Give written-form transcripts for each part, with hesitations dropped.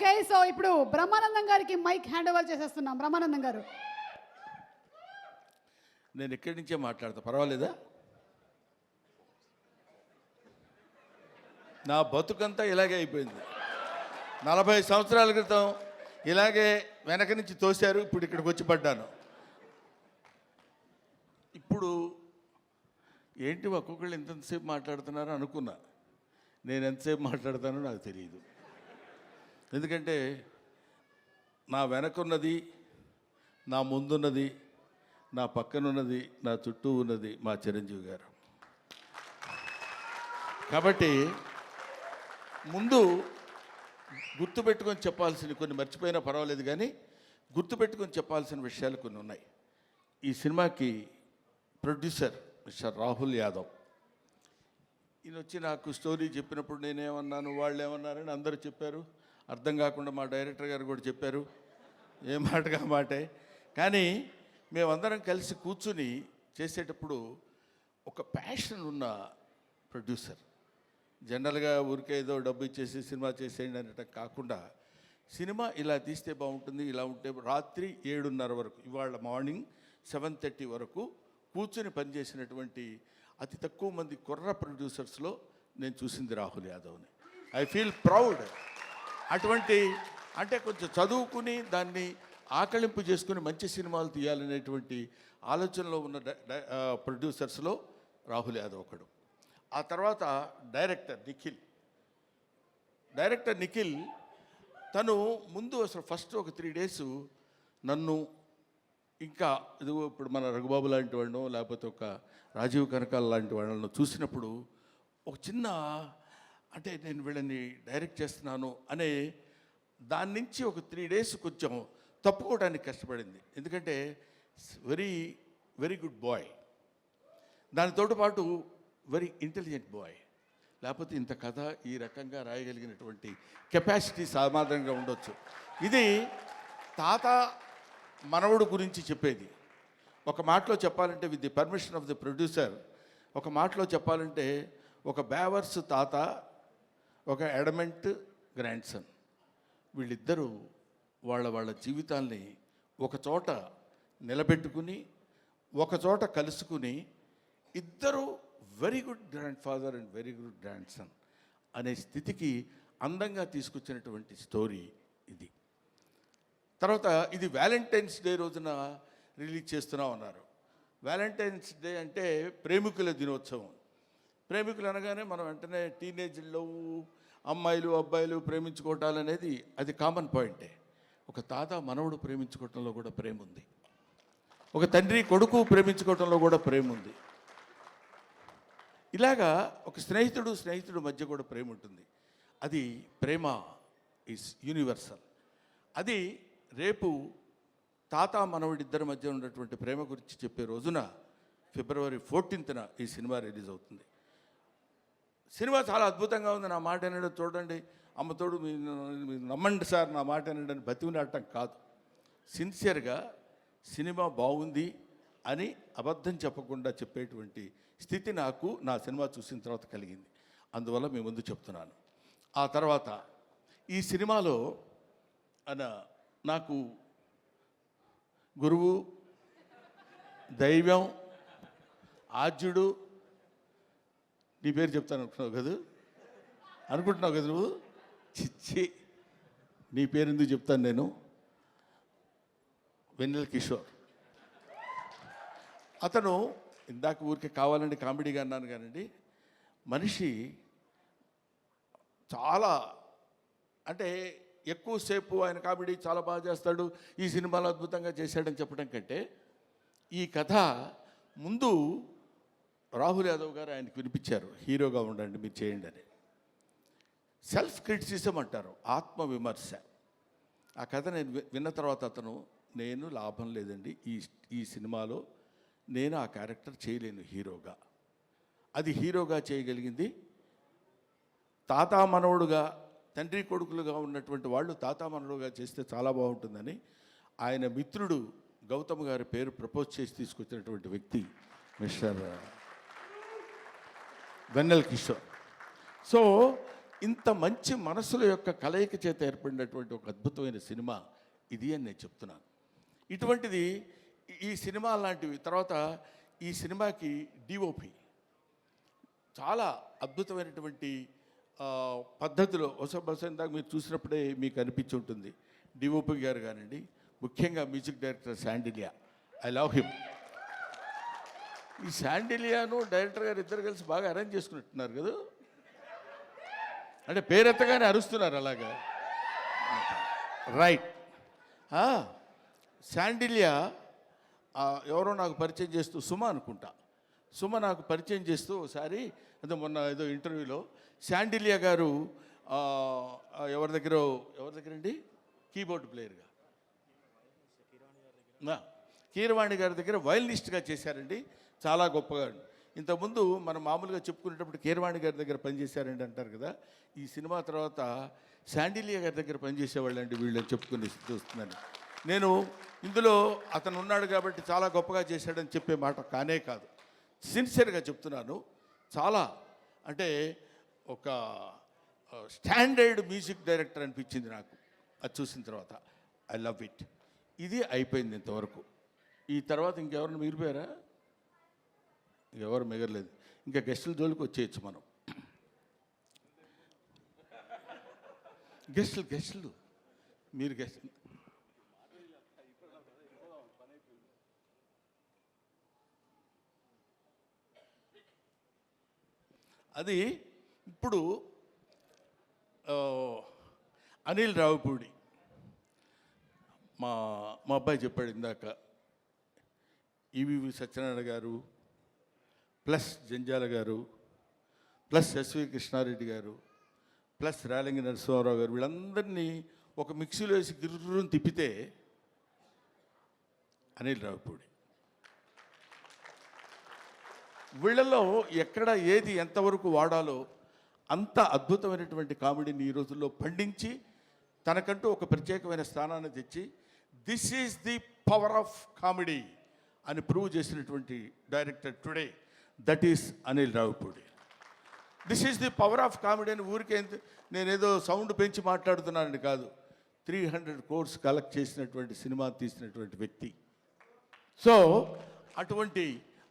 Okay, so ఇప్పుడు బ్రహ్మానందం గారికి mic hand over చేసేస్తున్నాం. బ్రహ్మానందం గారు, నేను ఇక్కడి నుంచే మాట్లాడతా, పర్వాలేదా? నా బతుకంతా ఇలాగే అయిపోయింది. 40 సంవత్సరాల క్రితం ఇలాగే వెనక నుంచి తోశారు, ఇప్పుడు ఇక్కడికి వచ్చి పడ్డాను. ఇప్పుడు ఏంటి ఒక్కొక్కళ్ళు ఎంతసేపు మాట్లాడుతున్నారో అనుకున్నా. నేను ఎంతసేపు మాట్లాడతానో నాకు తెలియదు. ఎందుకంటే నా వెనకున్నది, నా ముందున్నది, నా పక్కనున్నది, నా చుట్టూ ఉన్నది మా చిరంజీవి గారు. కాబట్టి ముందు గుర్తుపెట్టుకొని చెప్పాల్సిన కొన్ని మర్చిపోయినా పర్వాలేదు, కానీ గుర్తుపెట్టుకొని చెప్పాల్సిన విషయాలు కొన్ని ఉన్నాయి. ఈ సినిమాకి ప్రొడ్యూసర్ మిస్టర్ రాహుల్ యాదవ్. ఈయన వచ్చి నాకు స్టోరీ చెప్పినప్పుడు నేనేమన్నాను, వాళ్ళు ఏమన్నారని అందరూ చెప్పారు. అర్థం కాకుండా మా డైరెక్టర్ గారు కూడా చెప్పారు, ఏ మాటగా మాటే. కానీ మేమందరం కలిసి కూర్చుని చేసేటప్పుడు ఒక ప్యాషన్ ఉన్న ప్రొడ్యూసర్. జనరల్గా ఊరికే ఏదో డబ్బు ఇచ్చేసి సినిమా చేసేయండి అనటం కాకుండా, సినిమా ఇలా తీస్తే బాగుంటుంది, ఇలా ఉంటే రాత్రి 7:30 వరకు, ఇవాళ మార్నింగ్ 7:30 వరకు కూర్చుని పనిచేసినటువంటి అతి తక్కువ మంది కుర్ర ప్రొడ్యూసర్స్లో నేను చూసింది రాహుల్ యాదవ్ని. I feel proud. అటువంటి అంటే కొంచెం చదువుకుని దాన్ని ఆకళింపు చేసుకుని మంచి సినిమాలు తీయాలనేటువంటి ఆలోచనలో ఉన్న ప్రొడ్యూసర్స్లో రాహుల్ యాదవ్ ఒకడు. ఆ తర్వాత డైరెక్టర్ నిఖిల్ తను ముందు అసలు ఫస్ట్ ఒక 3 days నన్ను, ఇంకా ఇదిగో ఇప్పుడు మన రఘుబాబు లాంటి వాళ్ళను, లేకపోతే ఒక రాజీవ్ కనకాల లాంటి వాళ్ళను చూసినప్పుడు ఒక చిన్న, అంటే నేను వీళ్ళని డైరెక్ట్ చేస్తున్నాను అనే దాని నుంచి ఒక 3 days కొంచెం తప్పుకోవడానికి కష్టపడింది. ఎందుకంటే వెరీ వెరీ గుడ్ బాయ్, దానితో పాటు వెరీ ఇంటెలిజెంట్ బాయ్. లేకపోతే ఇంత కథ ఈ రకంగా రాయగలిగినటువంటి కెపాసిటీ సామాన్యంగా ఉండొచ్చు. ఇది తాత మనవడు గురించి చెప్పేది. ఒక మాటలో చెప్పాలంటే, with the permission of the producer, ఒక మాటలో చెప్పాలంటే ఒక బేవర్స్ తాత, ఒక ఎడమెంట్ గ్రాండ్ సన్, వీళ్ళిద్దరూ వాళ్ళ జీవితాల్ని ఒక చోట నిలబెట్టుకుని, ఒక చోట కలుసుకుని, ఇద్దరు very good grand father and very good grand son అనే స్థితికి అందంగా తీసుకొచ్చినటువంటి స్టోరీ ఇది. తర్వాత ఇది వ్యాలంటైన్స్ డే రోజున రిలీజ్ చేస్తున్నాం అన్నారు. వ్యాలంటైన్స్ డే అంటే ప్రేమికుల దినోత్సవం. ప్రేమికులు అనగానే మనం వెంటనే టీనేజ్లో అమ్మాయిలు అబ్బాయిలు ప్రేమించుకోవటాలు అనేది అది కామన్ పాయింటే. ఒక తాత మనవడు ప్రేమించుకోవటంలో కూడా ప్రేమ ఉంది. ఒక తండ్రి కొడుకు ప్రేమించుకోవటంలో కూడా ప్రేమ ఉంది. ఇలాగా ఒక స్నేహితుడు మధ్య కూడా ప్రేమ ఉంటుంది. అది ప్రేమ ఈజ్ యూనివర్సల్. అది రేపు తాత మనవడిద్దరి మధ్య ఉన్నటువంటి ప్రేమ గురించి చెప్పే రోజున February 14th ఈ సినిమా రిలీజ్ అవుతుంది. సినిమా చాలా అద్భుతంగా ఉంది. నా మాట వినడం చూడండి, అమ్మతోడు మీరు నమ్మండి సార్, నా మాట వినడానికి బతిమిలాడటం కాదు. సిన్సియర్గా సినిమా బాగుంది అని అబద్ధం చెప్పకుండా చెప్పేటువంటి స్థితి నాకు నా సినిమా చూసిన తర్వాత కలిగింది. అందువల్ల మీ ముందు చెప్తున్నాను. ఆ తర్వాత ఈ సినిమాలో నాకు గురువు, దైవం, ఆద్యుడు, నీ పేరు చెప్తాను అనుకుంటున్నావు కదా నువ్వు? చిచ్చి, నీ పేరు ఎందుకు చెప్తాను నేను? వెన్నెల కిషోర్. అతను ఇందాక ఊరికే కావాలండి కామెడీగా అన్నాను కానండి, మనిషి చాలా, అంటే ఎక్కువసేపు ఆయన కామెడీ చాలా బాగా చేస్తాడు, ఈ సినిమాలో అద్భుతంగా చేశాడని చెప్పడం కంటే, ఈ కథ ముందు రాహుల్ యాదవ్ గారు ఆయనకు వినిపించారు, హీరోగా ఉండండి మీరు చేయండి అని. సెల్ఫ్ క్రిటిసిజం అంటారు, ఆత్మవిమర్శ. ఆ కథ నేను విన్న తర్వాత అతను, నేను లాభం లేదండి ఈ సినిమాలో నేను ఆ క్యారెక్టర్ చేయలేను హీరోగా. అది హీరోగా చేయగలిగింది తాత మనవడుగా, తండ్రి కొడుకులుగా ఉన్నటువంటి వాళ్ళు తాత మనవడుగా చేస్తే చాలా బాగుంటుందని ఆయన మిత్రుడు గౌతమ్ గారి పేరు ప్రపోజ్ చేసి తీసుకొచ్చినటువంటి వ్యక్తి మిస్టర్ వెన్నెల కిషోర్. సో ఇంత మంచి మనసుల యొక్క కలయిక చేత ఏర్పడినటువంటి ఒక అద్భుతమైన సినిమా ఇది అని నేను చెప్తున్నాను. ఇటువంటిది ఈ సినిమా లాంటివి. తర్వాత ఈ సినిమాకి డిఓపి చాలా అద్భుతమైనటువంటి పద్ధతిలో బహుశా ఇందాక మీరు చూసినప్పుడే మీకు అనిపించి ఉంటుంది. డిఓపి గారు కానివ్వండి, ముఖ్యంగా music director Sandilya, I love him. ఈ శాండిలియాను డైరెక్టర్ గారు ఇద్దరు కలిసి బాగా అరేంజ్ చేసుకున్నట్టున్నారు కదా, అంటే పేరెత్తగానే అరుస్తున్నారు అలాగా. రైట్. శాండిలియా ఎవరో నాకు పరిచయం చేస్తూ, సుమ అనుకుంటా, సుమ నాకు పరిచయం చేస్తూ ఒకసారి అదే మొన్న ఏదో ఇంటర్వ్యూలో శాండిలియా గారు ఎవరి దగ్గరండి కీబోర్డ్ ప్లేయర్గా కీరవాణి గారి దగ్గర వయలినిస్ట్గా చేశారండి, చాలా గొప్పగా. ఇంతకుముందు మనం మామూలుగా చెప్పుకునేటప్పుడు కీరవాణి గారి దగ్గర పనిచేశారండి అంటారు కదా, ఈ సినిమా తర్వాత శాండిలియా గారి దగ్గర పనిచేసేవాళ్ళండి వీళ్ళని చెప్పుకుని చూస్తున్నాను నేను. ఇందులో అతను ఉన్నాడు కాబట్టి చాలా గొప్పగా చేశాడని చెప్పే మాట కానే కాదు, సిన్సియర్గా చెప్తున్నాను. చాలా అంటే ఒక స్టాండర్డ్ మ్యూజిక్ డైరెక్టర్ అనిపించింది నాకు అది చూసిన తర్వాత. I love it. ఇది అయిపోయింది ఇంతవరకు. ఈ తర్వాత ఇంకెవరిని మిగిలిపోయారా? ఇంకెవరు మిగలలేదు. ఇంకా గెస్టుల జోలికి వచ్చేయచ్చు మనం. గెస్టులు మీరు గెస్ట్ అది ఇప్పుడు అనిల్ రావిపూడి మా అబ్బాయి చెప్పాడు ఇందాక, ఈవీవి సత్యనారాయణ గారు ప్లస్ జంజాల గారు ప్లస్ ఎస్వి కృష్ణారెడ్డి గారు ప్లస్ రేలంగి నరసింహారావు గారు వీళ్ళందరినీ ఒక మిక్సీలో వేసి గిర్రుని తిప్పితే అనిల్ రావిపూడి. వీళ్ళల్లో ఎక్కడ ఏది ఎంతవరకు వాడాలో అంత అద్భుతమైనటువంటి కామెడీని ఈ రోజుల్లో పండించి తనకంటూ ఒక ప్రత్యేకమైన స్థానాన్ని తెచ్చి this is the power of comedy అని ప్రూవ్ చేసినటువంటి director today, that is Anil Ravipudi. This is the power of comedy అని ఊరికే నేనేదో సౌండ్ పెంచి మాట్లాడుతున్నానని కాదు, 300 crores కలెక్ట్ చేసినటువంటి సినిమా తీసినటువంటి వ్యక్తి. సో అటువంటి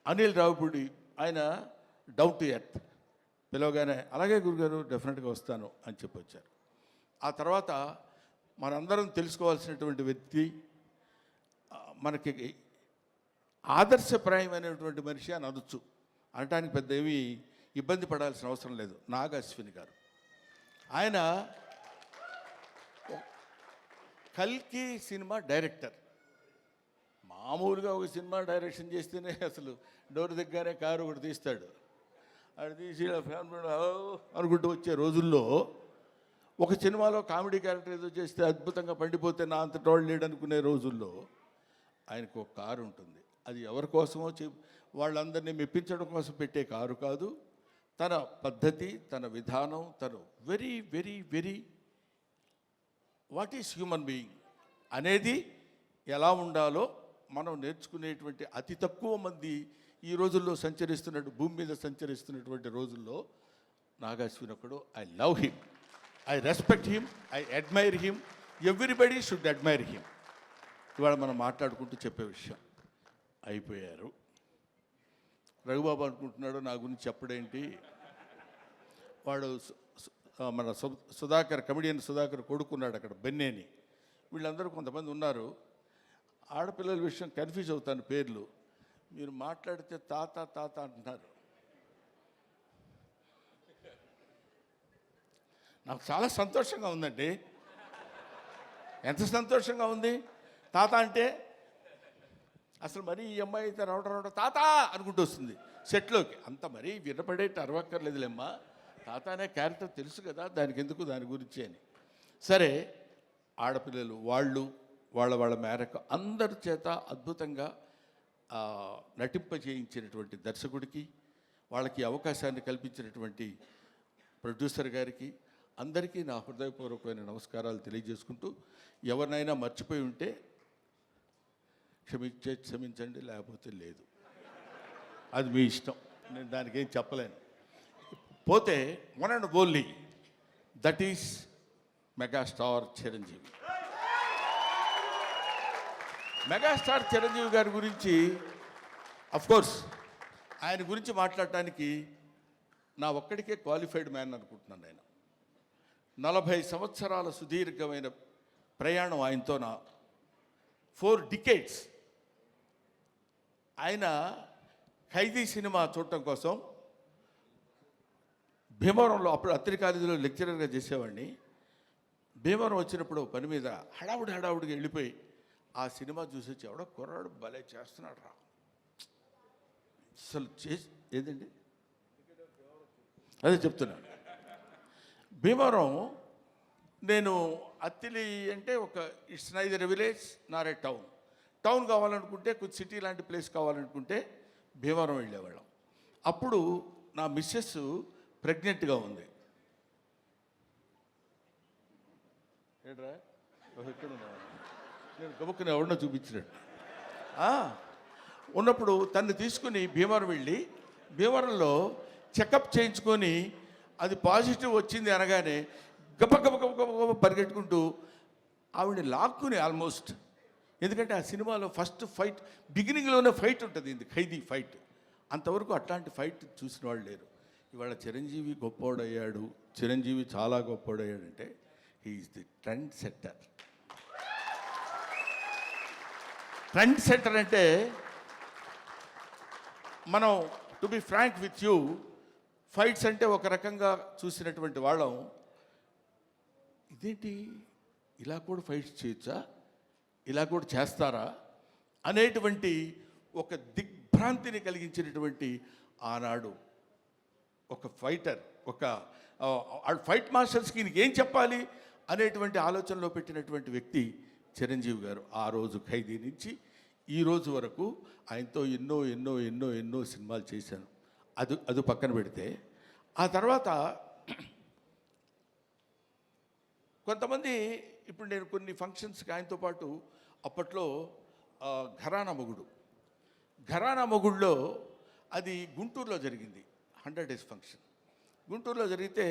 అనిల్ రావిపూడి ఆయన డౌన్ టు ఎర్త్, పిలవగానే అలాగే గురుగారు డెఫినెట్గా వస్తాను అని చెప్పొచ్చారు. ఆ తర్వాత మనందరం తెలుసుకోవాల్సినటువంటి వ్యక్తి, మనకి ఆదర్శప్రాయమైనటువంటి మనిషి అని అనొచ్చు, అనటానికి పెద్ద ఏమీ ఇబ్బంది పడాల్సిన అవసరం లేదు, నాగ అశ్విని గారు. ఆయన కల్కి సినిమా డైరెక్టర్. మామూలుగా ఒక సినిమా డైరెక్షన్ చేస్తేనే అసలు డోర్ దగ్గరనే కారు ఒకటి తీస్తాడు, అది తీసి ఫ్యామిలీ అనుకుంటూ వచ్చే రోజుల్లో ఒక సినిమాలో కామెడీ క్యారెక్టర్ ఏదో చేస్తే అద్భుతంగా పండిపోతే నా అంత టోళ్ళు లేడనుకునే రోజుల్లో ఆయనకు ఒక కారు ఉంటుంది. అది ఎవరి కోసమో వాళ్ళందరినీ మెప్పించడం కోసం పెట్టే కారు కాదు, తన పద్ధతి, తన విధానం, తను very very very what is human being అనేది ఎలా ఉండాలో మనం నేర్చుకునేటువంటి అతి తక్కువ మంది ఈ రోజుల్లో భూమి మీద సంచరిస్తున్నటువంటి రోజుల్లో నాగాశ్విన్ ఒకడు. I love him, I respect him, I admire him, everybody should admire him. ఇవాళ మనం మాట్లాడుకుంటూ చెప్పే విషయం అయిపోయారు. రఘుబాబు అనుకుంటున్నాడు నా గురించి చెప్పడేంటి, వాడు మన సుధాకర్, కమెడియన్ సుధాకర్ కొడుకున్నాడు అక్కడ బెన్నేని. వీళ్ళందరూ కొంతమంది ఉన్నారు, ఆడపిల్లల విషయం కన్ఫ్యూజ్ అవుతాను పేర్లు. మీరు మాట్లాడితే తాత తాత అంటున్నారు. నాకు చాలా సంతోషంగా ఉందండి. ఎంత సంతోషంగా ఉంది తాత అంటే. అసలు మరీ ఈ అమ్మాయి అయితే రావడం తాత అనుకుంటూ వస్తుంది సెట్లోకి. అంత మరీ వినపడేట్టు అరవక్కర్లేదులేమ్మా, తాత అనే క్యారెక్టర్ తెలుసు కదా, దానికి ఎందుకు దాని గురించి అని. సరే, ఆడపిల్లలు వాళ్ళ మేరకు అందరి చేత అద్భుతంగా నటింపజేయించినటువంటి దర్శకుడికి, వాళ్ళకి అవకాశాన్ని కల్పించినటువంటి ప్రొడ్యూసర్ గారికి, అందరికీ నా హృదయపూర్వకమైన నమస్కారాలు తెలియజేసుకుంటూ, ఎవరినైనా మర్చిపోయి ఉంటే క్షమించండి, లేకపోతే లేదు, అది మీ ఇష్టం, నేను దానికి ఏం చెప్పలేను. పోతే one and only that is megastar Chiranjeevi. Megastar Chiranjeevi గారి గురించి కోర్స్ ఆయన గురించి మాట్లాడటానికి నా ఒక్కడికే క్వాలిఫైడ్ మ్యాన్ అనుకుంటున్నాను. ఆయన 40 సంవత్సరాల సుదీర్ఘమైన ప్రయాణం ఆయనతో నా 4 decades. ఆయన ఖైదీ సినిమా చూడటం కోసం భీమవరంలో, అప్పుడు అత్తిరి కాలేజీలో లెక్చరర్గా చేసేవాడిని. భీమవరం వచ్చినప్పుడు పని మీద హడావుడిగా వెళ్ళిపోయి ఆ సినిమా చూసి వచ్చి ఎవడో కుర్రాడు భలే చేస్తున్నాడు రా అసలు ఏదండి అదే చెప్తున్నాను. భీమవరం నేను అత్తిలి అంటే ఒక it's neither village Nar A town కావాలనుకుంటే కొంచెం సిటీ లాంటి ప్లేస్ కావాలనుకుంటే భీమవరం వెళ్ళేవాళ్ళం. అప్పుడు నా మిస్సెస్ ప్రెగ్నెంట్గా ఉంది. ఏంట్రా ఎక్కడ నేను గబుక్కుని ఎవరినో చూపించినట్టు ఉన్నప్పుడు తన్ని తీసుకుని భీమవరం వెళ్ళి భీమవరంలో చెకప్ చేయించుకొని అది పాజిటివ్ వచ్చింది అనగానే గబ పరిగెట్టుకుంటూ ఆవిడని లాక్కుని ఆల్మోస్ట్, ఎందుకంటే ఆ సినిమాలో ఫస్ట్ ఫైట్ బిగినింగ్లోనే ఫైట్ ఉంటుంది, ఇది ఖైదీ ఫైట్. అంతవరకు అట్లాంటి ఫైట్ చూసిన వాళ్ళు లేరు. ఇవాళ చిరంజీవి గొప్పోడయ్యాడు, చిరంజీవి చాలా గొప్పోడయ్యాడంటే he is the trend setter. Trend setter అంటే మనం to be frank with you, fights అంటే ఒక రకంగా చూసినటువంటి వాళ్ళం, ఇదేంటి ఇలా కూడా ఫైట్స్ చేయొచ్చా, ఇలా కూడా చేస్తారా అనేటువంటి ఒక దిగ్భ్రాంతిని కలిగించినటువంటి ఆనాడు ఒక ఫైటర్, ఒక ఫైట్ మాస్టర్స్కి ఈయనకి ఏం చెప్పాలి అనేటువంటి ఆలోచనలో పెట్టినటువంటి వ్యక్తి చిరంజీవి గారు. ఆ రోజు ఖైదీ నుంచి ఈ రోజు వరకు ఆయనతో ఎన్నో ఎన్నో ఎన్నో ఎన్నో సినిమాలు చేశాను. అది పక్కన పెడితే ఆ తర్వాత కొంతమంది, ఇప్పుడు నేను కొన్ని ఫంక్షన్స్కి ఆయనతో పాటు అప్పట్లో ఘరానా మొగుడులో అది గుంటూరులో జరిగింది, 100 days ఫంక్షన్ గుంటూరులో జరిగితే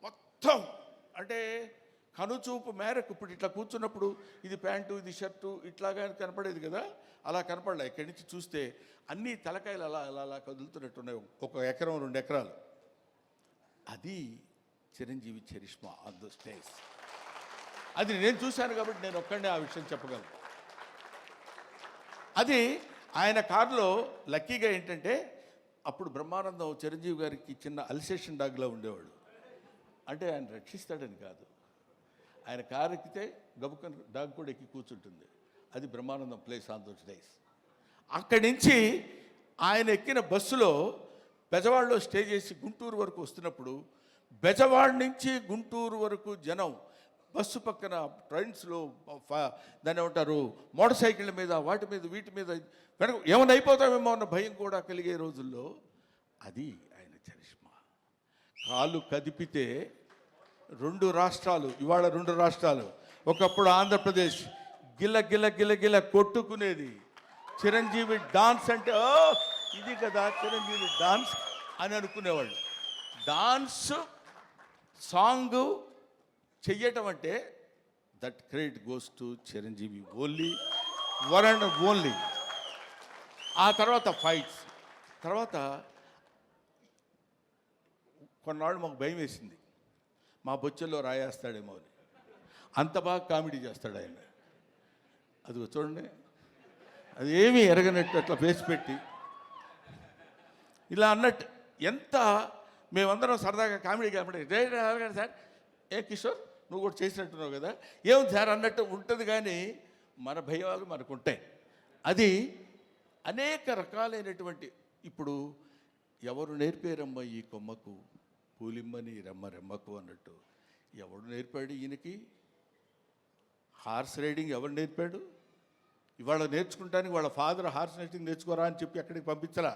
మొత్తం అంటే కనుచూపు మేరకు, ఇప్పుడు ఇట్లా కూర్చున్నప్పుడు ఇది ప్యాంటు ఇది షర్టు ఇట్లాగా కనపడేది కదా, అలా కనపడలే. ఇక్కడి నుంచి చూస్తే అన్ని తలకాయలు అలా అలా అలా కదులుతున్నట్టున్నాయి, 1 ఎకరం 2 ఎకరాలు. అది Chiranjeevi charisma on the stage. అది నేను చూశాను కాబట్టి నేను ఒక్కడే ఆ విషయం చెప్పగలను. అది ఆయన కారులో లక్కీగా ఏంటంటే అప్పుడు బ్రహ్మానందం చిరంజీవి గారికి చిన్న అల్సేషన్ డాగ్లా ఉండేవాడు. అంటే ఆయన రక్షిస్తాడని కాదు, ఆయన కారు ఎక్కితే గబుక్కని డాగ్ కూడా ఎక్కి కూర్చుంటుంది. అది Brahmanandam place on those days. అక్కడి నుంచి ఆయన ఎక్కిన బస్సులో బెజవాడలో స్టే చేసి గుంటూరు వరకు వస్తున్నప్పుడు బెజవాడ నుంచి గుంటూరు వరకు జనం బస్సు పక్కన ట్రైన్స్లో దాన్ని ఏమంటారు మోటార్ సైకిళ్ళ మీద వాటి మీద వీటి మీద వెనక ఏమైనా అయిపోతామేమో అన్న భయం కూడా కలిగే రోజుల్లో అది ఆయన చరిష్మా. కాలు కదిపితే 2 రాష్ట్రాలు, ఇవాళ 2 రాష్ట్రాలు, ఒకప్పుడు ఆంధ్రప్రదేశ్ గిల్ల గిల్ల గిల్ల గిల్ల కొట్టుకునేది. చిరంజీవి డాన్స్ అంటే ఇది కదా చిరంజీవి డాన్స్ అని అనుకునేవాళ్ళు. డాన్స్ సాంగ్ చెయ్యటం అంటే that credit goes to Chiranjeevi only, one and only. ఆ తర్వాత ఫైట్స్, తర్వాత కొన్నాళ్ళు మాకు భయం వేసింది, మా బొచ్చల్లో రాయేస్తాడేమో అని. అంత బాగా కామెడీ చేస్తాడు ఆయన. అది చూడండి, అది ఏమీ ఎరగనట్టు అట్లా ఫేస్ పెట్టి ఇలా అన్నట్టు, ఎంత మేమందరం సరదాగా కామెడీ సార్ ఏ కిషోర్ నువ్వు కూడా చేసినట్టున్నావు కదా, ఏముంది సార్ అన్నట్టు ఉంటుంది. కానీ మన భయాలు మనకు ఉంటాయి. అది అనేక రకాలైనటువంటి, ఇప్పుడు ఎవరు నేర్పారమ్మ ఈ కొమ్మకు పూలిమ్మని రెమ్మకు అన్నట్టు, ఎవడు నేర్పాడు ఈయనకి హార్స్ రైడింగ్? ఎవరు నేర్పాడు? ఇవాళ నేర్చుకుంటానికి వాళ్ళ ఫాదర్ హార్స్ రైడింగ్ నేర్చుకోరా అని చెప్పి అక్కడికి పంపించరా,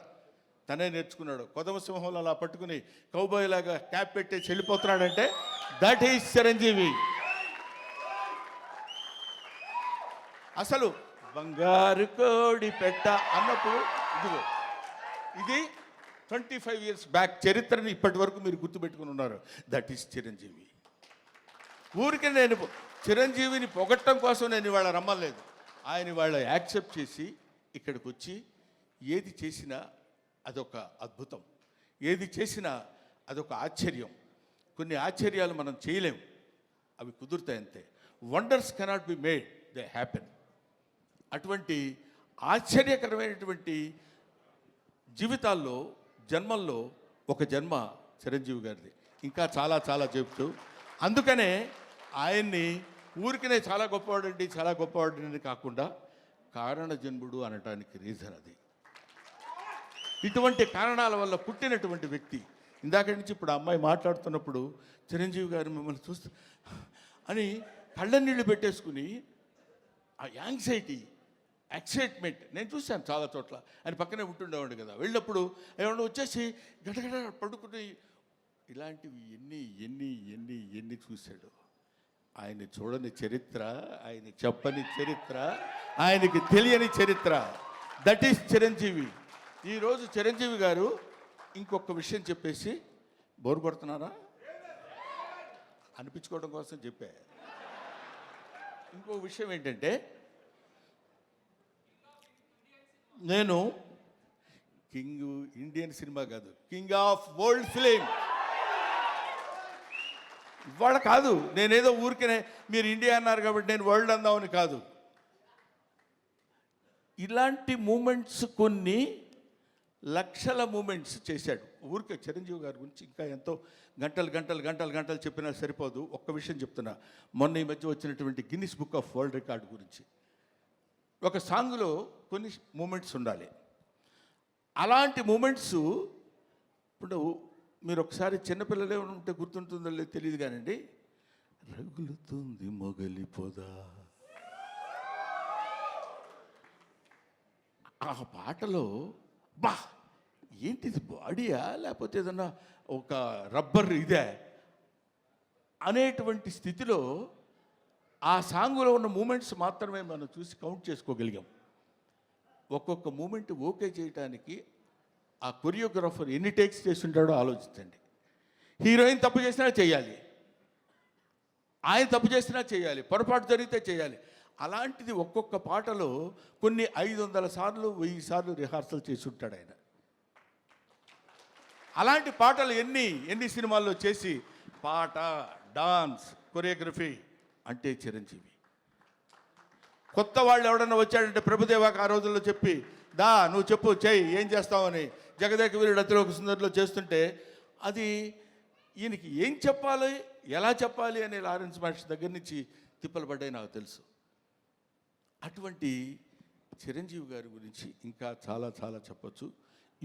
తనే నేర్చుకున్నాడు. కొదమ సింహంలో అలా పట్టుకుని కౌబాయ్ లాగా క్యాప్ పెట్టి వెళ్ళిపోతున్నాడంటే దట్ ఈస్ చిరంజీవి. అసలు బంగారు కోడి పెట్ట అన్నప్పుడు ఇదిగో ఇది 25 years బ్యాక్ చరిత్రని ఇప్పటి వరకు మీరు గుర్తుపెట్టుకుని ఉన్నారు. That is Chiranjeevi. ఊరికే నేను చిరంజీవిని పొగట్టం కోసం నేను ఇవాళ రమ్మలేదు. ఆయన ఇవాళ యాక్సెప్ట్ చేసి ఇక్కడికి వచ్చి ఏది చేసినా అదొక అద్భుతం, ఏది చేసినా అదొక ఆశ్చర్యం. కొన్ని ఆశ్చర్యాలు మనం చేయలేం, అవి కుదురుతాయి అంతే. Wonders cannot be made, they happen. అటువంటి ఆశ్చర్యకరమైనటువంటి జీవితాల్లో జన్మల్లో ఒక జన్మ చిరంజీవి గారిది. ఇంకా చాలా చాలా చెప్తూ, అందుకనే ఆయన్ని ఊరికనే చాలా గొప్పవాడండి చాలా గొప్పవాడని కాకుండా కారణ జన్ముడు అనటానికి రీజన్ అది. ఇటువంటి కారణాల వల్ల పుట్టినటువంటి వ్యక్తి. ఇందాక నుంచి ఇప్పుడు ఆ అమ్మాయి మాట్లాడుతున్నప్పుడు చిరంజీవి గారు మిమ్మల్ని చూస్తే అని కళ్ళ నీళ్ళు పెట్టేసుకుని ఆ యాంగ్జైటీ, ఎక్సైట్మెంట్ నేను చూశాను చాలా చోట్ల. ఆయన పక్కనే ఉంటుండేవాడు కదా, వెళ్ళినప్పుడు ఏమన్నా వచ్చేసి గడగడ పడుకుని ఇలాంటివి ఎన్ని ఎన్ని ఎన్ని ఎన్ని చూశాడు. ఆయన చూడని చరిత్ర, ఆయన చెప్పని చరిత్ర, ఆయనకి తెలియని చరిత్ర. That is Chiranjeevi. ఈరోజు చిరంజీవి గారు ఇంకొక విషయం చెప్పేసి బోరు కొడుతున్నారా అనిపించుకోవడం కోసం చెప్పా. ఇంకో విషయం ఏంటంటే, నేను కింగ్ ఇండియన్ సినిమా కాదు, కింగ్ ఆఫ్ వరల్డ్ ఫిలిం ఇవాళ కాదు. నేనేదో ఊరికనే మీరు ఇండియా అన్నారు కాబట్టి నేను వరల్డ్ అందామని కాదు. ఇలాంటి మూమెంట్స్ కొన్ని లక్షల మూమెంట్స్ చేశాడు. ఊరికే చిరంజీవి గారి గురించి ఇంకా ఎంతో గంటలు గంటలు గంటలు గంటలు చెప్పినా సరిపోదు. ఒక్క విషయం చెప్తున్నా, మొన్న ఈ మధ్య వచ్చినటువంటి Guinness book of world record గురించి. ఒక సాంగ్లో కొన్ని మూమెంట్స్ ఉండాలి. అలాంటి మూమెంట్స్ ఇప్పుడు మీరు ఒకసారి చిన్నపిల్లలే ఉంటే గుర్తుంటుందో లేదో తెలియదు కానండి, రగులుతుంది మొగలి పొద, ఆ పాటలో బా ఏంటిది బాడీయా లేకపోతే ఏదన్నా ఒక రబ్బర్ ఇదే అనేటువంటి స్థితిలో ఆ సాంగులో ఉన్న మూమెంట్స్ మాత్రమే మనం చూసి కౌంట్ చేసుకోగలిగాం. ఒక్కొక్క మూమెంట్ ఓకే చేయడానికి ఆ కొరియోగ్రాఫర్ ఎన్ని టేక్స్ చేస్తుంటాడో ఆలోచించండి. హీరోయిన్ తప్పు చేసినా చేయాలి, ఆయన తప్పు చేసినా చేయాలి, పొరపాటు జరిగితే చేయాలి. అలాంటిది ఒక్కొక్క పాటలో కొన్ని 500 సార్లు 1000 సార్లు రిహార్సల్ చేసి ఉంటాడు ఆయన. అలాంటి పాటలు ఎన్ని సినిమాల్లో చేసి పాట, డాన్స్, కొరియోగ్రఫీ అంటే చిరంజీవి. కొత్త వాళ్ళు ఎవడన్నా వచ్చాడంటే ప్రభుదేవాకి ఆ రోజుల్లో చెప్పి దా నువ్వు చెప్పు చెయ్యి ఏం చేస్తావని జగదేక వీరుడు అతిలోక సుందరిలో చేస్తుంటే అది ఈయనకి ఏం చెప్పాలి ఎలా చెప్పాలి అనే లారెన్స్ మాస్టర్ దగ్గర నుంచి తిప్పలు పడ్డాయి నాకు తెలుసు. అటువంటి చిరంజీవి గారి గురించి ఇంకా చాలా చాలా చెప్పచ్చు.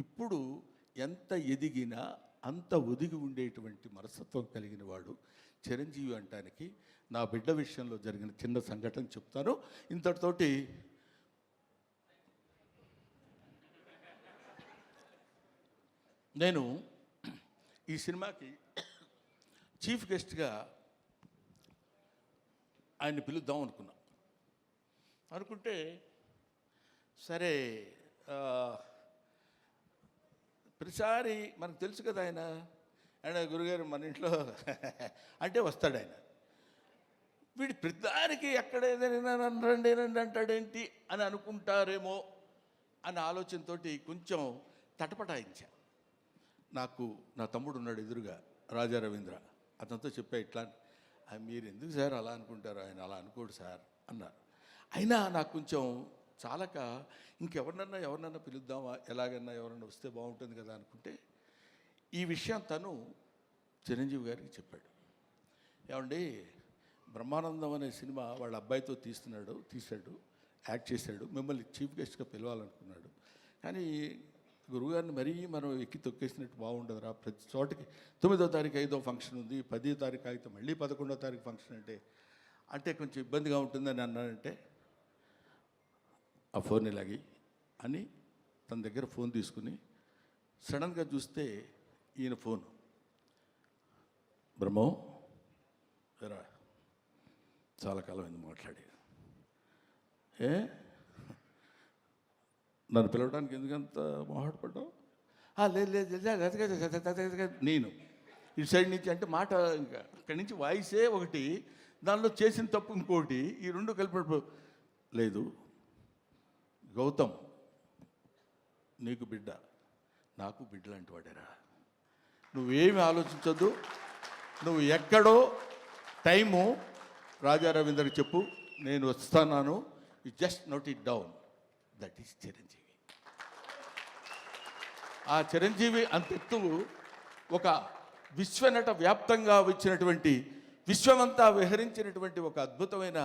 ఇప్పుడు ఎంత ఎదిగినా అంత ఒదిగి ఉండేటువంటి మనస్తత్వం కలిగిన వాడు చిరంజీవి అంటానికి నా బిడ్డ విషయంలో జరిగిన చిన్న సంఘటన చెప్తాను. ఇంతటితోటి నేను ఈ సినిమాకి చీఫ్ గెస్ట్గా ఆయన్ని పిలుద్దాం అనుకుంటే సరే ప్రతిసారి మనకు తెలుసు కదా ఆయన గురుగారు మన ఇంట్లో అంటే వస్తాడు ఆయన. వీడి ప్రతిదానికి ఎక్కడ ఏదైనా రండి అంటాడేంటి అని అనుకుంటారేమో అనే ఆలోచనతో కొంచెం తటపటాయించా. నాకు నా తమ్ముడు ఉన్నాడు ఎదురుగా, రాజా రవీంద్ర, అతనితో చెప్పా ఇట్లా మీరు ఎందుకు సార్ అలా అనుకుంటారు, ఆయన అలా అనుకోడు సార్ అన్నారు. అయినా నాకు కొంచెం చాలక ఎవరినన్నా పిలుద్దామా, ఎలాగన్నా ఎవరన్నా వస్తే బాగుంటుంది కదా అనుకుంటే ఈ విషయం తను చిరంజీవి గారికి చెప్పాడు. ఏమండి బ్రహ్మానందం అనే సినిమా వాళ్ళ అబ్బాయితో తీశాడు, యాక్ట్ చేశాడు, మిమ్మల్ని చీఫ్ గెస్ట్గా పిలవాలనుకున్నాడు. కానీ గురువుగారిని మరీ మనం ఎక్కి తొక్కేసినట్టు బాగుండదురా, ప్రతి చోటకి 9వ తారీఖు 5వ ఫంక్షన్ ఉంది, 10వ తారీఖు అయితే మళ్ళీ 11వ తారీఖు ఫంక్షన్ అంటే కొంచెం ఇబ్బందిగా ఉంటుందని అన్నాడంటే ఆ ఫోన్ ఇలాగి అని తన దగ్గర ఫోన్ తీసుకుని సడన్గా చూస్తే ఈయన ఫోన్, బ్రహ్మో రా చాలా కాలం అయింది మాట్లాడి, నన్ను పిలవడానికి ఎందుకంత మొహాటపడ్డావు? లేదు నేను ఇటు సైడ్ నుంచి అంటే మాట ఇంకా అక్కడి నుంచి వాయిసే ఒకటి, దానిలో చేసిన తప్పు ఇంకోటి, ఈ రెండు కలిపి లేదు. గౌతమ్ నీకు బిడ్డ, నాకు బిడ్డ లాంటి వాడేరా, నువ్వేమి ఆలోచించొద్దు, నువ్వు ఎక్కడో టైము రాజా రవీంద్రకి చెప్పు, నేను వస్తున్నాను, you just note it down, that is Chiranjeevi. ఆ చిరంజీవి అంతెత్తు ఒక విశ్వనట వ్యాప్తంగా వచ్చినటువంటి, విశ్వమంతా విహరించినటువంటి ఒక అద్భుతమైన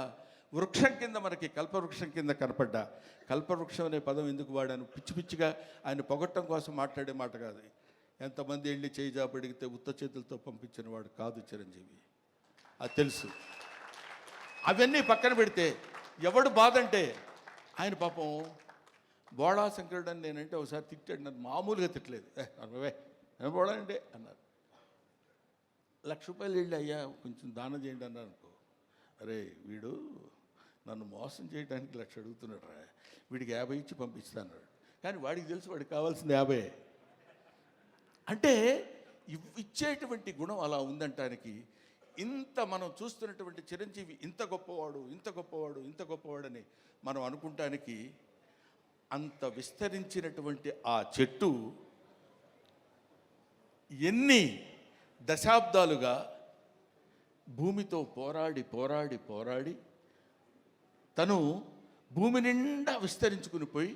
వృక్షం కింద మనకి కల్పవృక్షం కింద కనపడ్డా. కల్పవృక్షం అనే పదం ఎందుకు వాడాను, పిచ్చి పిచ్చిగా ఆయన పొగట్టం కోసం మాట్లాడే మాట కాదు. ఎంతమంది వెళ్ళి చేయి జాబడిగితే ఉత్త చేతులతో పంపించిన వాడు కాదు చిరంజీవి, అది తెలుసు. అవన్నీ పక్కన పెడితే ఎవడు బాధ అంటే, ఆయన పాపం బోళా శంకరుడు అని నేనంటే ఒకసారి తిట్టాడు, నన్ను మామూలుగా తిట్టలేదు, అన్నవే బోళా అంటే అన్నారు. ₹1,00,000 వెళ్ళి అయ్యా కొంచెం దానం చేయండి అన్నారు అనుకో, అరే వీడు నన్ను మోసం చేయడానికి 1,00,000 అడుగుతున్నాడు రా, వీడికి 50 ఇచ్చి పంపిస్తాను. కానీ వాడికి తెలుసు వాడికి కావాల్సింది 50. అంటే ఇచ్చేటువంటి గుణం అలా ఉందంటానికి, ఇంత మనం చూస్తున్నటువంటి చిరంజీవి ఇంత గొప్పవాడు, ఇంత గొప్పవాడు, ఇంత గొప్పవాడని మనం అనుకుంటానికి, అంత విస్తరించినటువంటి ఆ చెట్టు ఎన్ని దశాబ్దాలుగా భూమితో పోరాడి పోరాడి పోరాడి తను భూమి నిండా విస్తరించుకుని పోయి,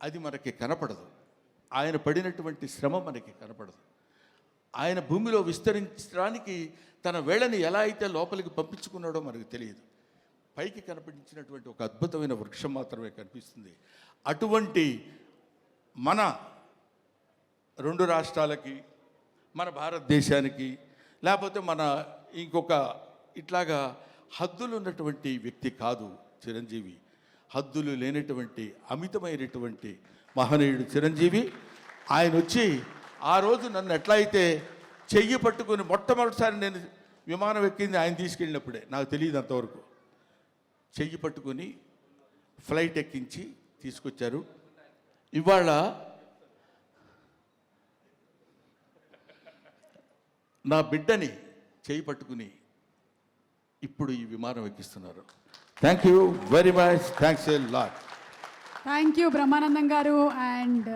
అది మనకి కనపడదు. ఆయన పడినటువంటి శ్రమ మనకి కనపడదు. ఆయన భూమిలో విస్తరించడానికి తన వేళని ఎలా అయితే లోపలికి పంపించుకున్నాడో మనకు తెలియదు. పైకి కనిపించినటువంటి ఒక అద్భుతమైన వృక్షం మాత్రమే కనిపిస్తుంది. అటువంటి మన 2 రాష్ట్రాలకి, మన భారతదేశానికి, లేకపోతే మన ఇంకొక ఇట్లాగా హద్దులు ఉన్నటువంటి వ్యక్తి కాదు చిరంజీవి. హద్దులు లేనటువంటి అమితమైనటువంటి మహనీయుడు చిరంజీవి. ఆయన వచ్చి ఆ రోజు నన్ను ఎట్లా అయితే చెయ్యి పట్టుకుని, మొట్టమొదటిసారి నేను విమానం ఎక్కింది ఆయన తీసుకెళ్ళినప్పుడే, నాకు తెలియదు అంతవరకు, చెయ్యి పట్టుకొని ఫ్లైట్ ఎక్కించి తీసుకొచ్చారు. ఇవాళ నా బిడ్డని చెయ్యి పట్టుకుని ఇప్పుడు ఈ విమానం ఎక్కిస్తున్నారు. Thank you very much, thanks a lot. Thank you Brahmanandam గారు. అండ్